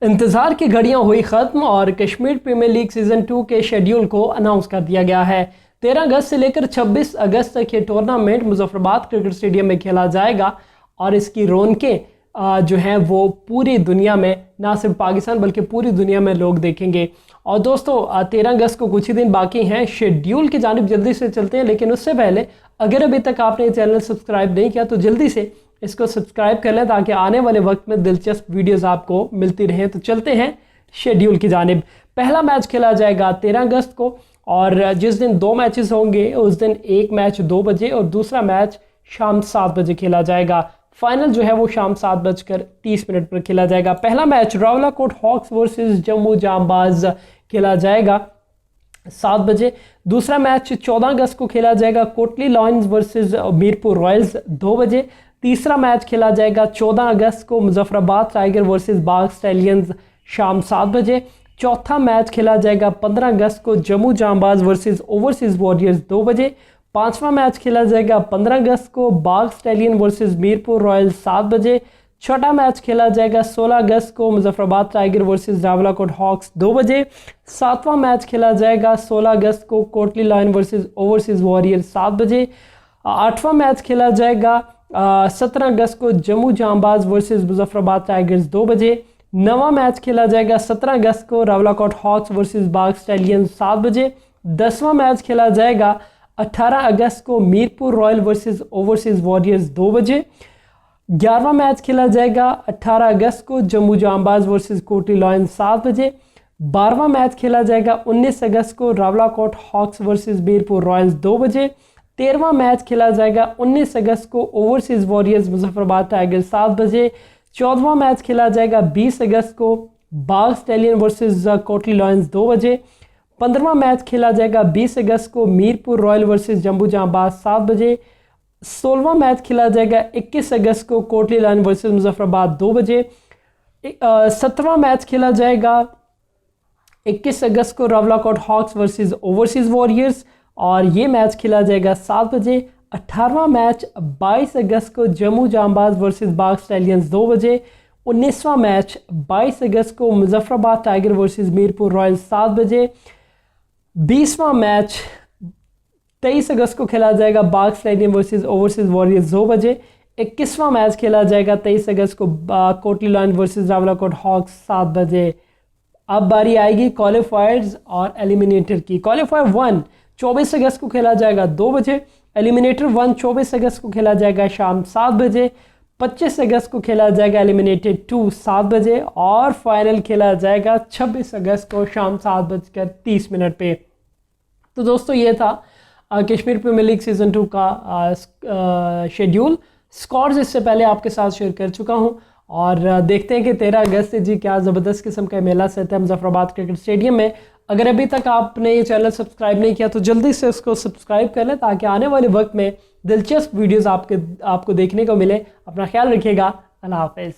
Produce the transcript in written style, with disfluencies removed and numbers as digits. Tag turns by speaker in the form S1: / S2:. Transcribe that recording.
S1: इंतज़ार की घड़ियां हुई ख़त्म और कश्मीर प्रीमियर लीग सीज़न 2 के शेड्यूल को अनाउंस कर दिया गया है। 13 अगस्त से लेकर 26 अगस्त तक ये टूर्नामेंट मुजफ्फराबाद क्रिकेट स्टेडियम में खेला जाएगा और इसकी रौनकें जो हैं वो पूरी दुनिया में, ना सिर्फ पाकिस्तान बल्कि पूरी दुनिया में लोग देखेंगे। और दोस्तों 13 अगस्त को कुछ ही दिन बाकी हैं, शेड्यूल की जानिब जल्दी से चलते हैं। लेकिन उससे पहले अगर अभी तक आपने ये चैनल सब्सक्राइब नहीं किया तो जल्दी से इसको सब्सक्राइब कर लें ताकि आने वाले वक्त में दिलचस्प वीडियोस आपको मिलती रहें। तो चलते हैं शेड्यूल की जानिब। पहला मैच खेला जाएगा 13 अगस्त को और जिस दिन 2 मैचेस होंगे उस दिन एक मैच 2 बजे और दूसरा मैच शाम 7 बजे खेला जाएगा। फाइनल जो है वो शाम 7:30 पर खेला जाएगा। पहला match Rawalakot Hawks versus Jammu Janbaz खेला जाएगा 7 बजे। दूसरा मैच 14 अगस्त को खेला जाएगा Kotli lions versus Mirpur Royals 2 बजे। तीसरा मैच खेला जाएगा 14 अगस्त को मुजफ्फराबाद टाइगर वर्सेस बाग स्टैलियंस शाम 7 बजे। चौथा मैच खेला जाएगा 15 अगस्त को जम्मू जांबाज वर्सेस ओवरसीज वॉरियर्स 2 बजे। पांचवा मैच खेला जाएगा 15 अगस्त को Bagh Stallion versus Mirpur Royals 7 बजे। छठा मैच खेला जाएगा 16 अगस्त को Muzaffarabad Tiger versus Rawalakot Hawks 2 बजे। सातवां मैच खेला जाएगा 16 अगस्त को Kotli Lion versus Overseas Warriors 7 बजे। आठवां मैच खेला जाएगा 17 अगस्त को जम्मू जांबाज वर्सेस मुजफ्फराबाद टाइगर्स 2 बजे। नवा मैच खेला जाएगा 17 अगस्त को रावलाकोट हॉक्स वर्सेस बाग स्टैलियंस 7 बजे। 10वां मैच खेला जाएगा 18 अगस्त को Mirpur royal versus Overseas Warriors 2 बजे। 11वां मैच खेला जाएगा 18 अगस्त को जम्मू जांबाज वर्सेस कोटली लॉयंस 7 बजे। 12वां मैच खेला जाएगा 19 अगस्त को Rawalakot Hawks versus Mirpur Royals 2 बजे। 13वां मैच खेला जाएगा 19 अगस्त को ओवरसीज वॉरियर्स मुजफ्फराबाद टाइगर्स 7 बजे। 14वां मैच खेला जाएगा 20 अगस्त को Bagh Stallion versus Kotli lions 2 बजे। 15वां मैच खेला जाएगा 20 अगस्त को मीरपुर रॉयल वर्सेस जम्मू जांबाज 7 बजे। 16वां मैच खेला जाएगा 21 अगस्त को कोटली लॉयन वर्सेस मुजफ्फराबाद 2 बजे। 17वां मैच खेला जाएगा 21 अगस्त को Rawalakot Hawks versus Overseas Warriors और ये मैच खेला जाएगा 7 बजे। 18वां मैच 22 अगस्त को जम्मू जांबाज वर्सेस बाग स्टैलियंस 2 बजे। 19वां मैच 22 अगस्त को Muzaffarabad Tiger versus Mirpur Royals 7 बजे। 20वां मैच 23 अगस्त को खेला जाएगा Bagh Stallion versus Overseas Warriors 2 बजे। 21वां मैच खेला जाएगा 23 अगस्त को Kotli Lion versus Rawalakot Hawks 7 बजे। अब बारी आएगी क्वालिफायर्स और एलिमिनेटर की। क्वालिफायर 1 24 अगस्त को खेला जाएगा 2 बजे। एलिमिनेटर 1 24 अगस्त को खेला जाएगा शाम 7 बजे। 25 अगस्त को खेला जाएगा एलिमिनेटर 2 7 बजे और फाइनल खेला जाएगा 26 अगस्त को शाम 7:30 पे। तो दोस्तों ये था कश्मीर प्रीमियर लीग सीज़न 2 का शेड्यूल। स्कोर्स इससे पहले आपके साथ शेयर कर चुका हूँ और देखते हैं कि 13 अगस्त से जी क्या ज़बरदस्त किस्म का मेला सहता है मुजफ्फराबाद क्रिकेट स्टेडियम में। अगर अभी तक आपने ये चैनल सब्सक्राइब नहीं किया तो जल्दी से इसको सब्सक्राइब कर लें ताकि आने वाले वक्त में दिलचस्प वीडियोस आपको देखने को मिले। अपना ख्याल रखिएगा। अल्लाह हाफ़िज़।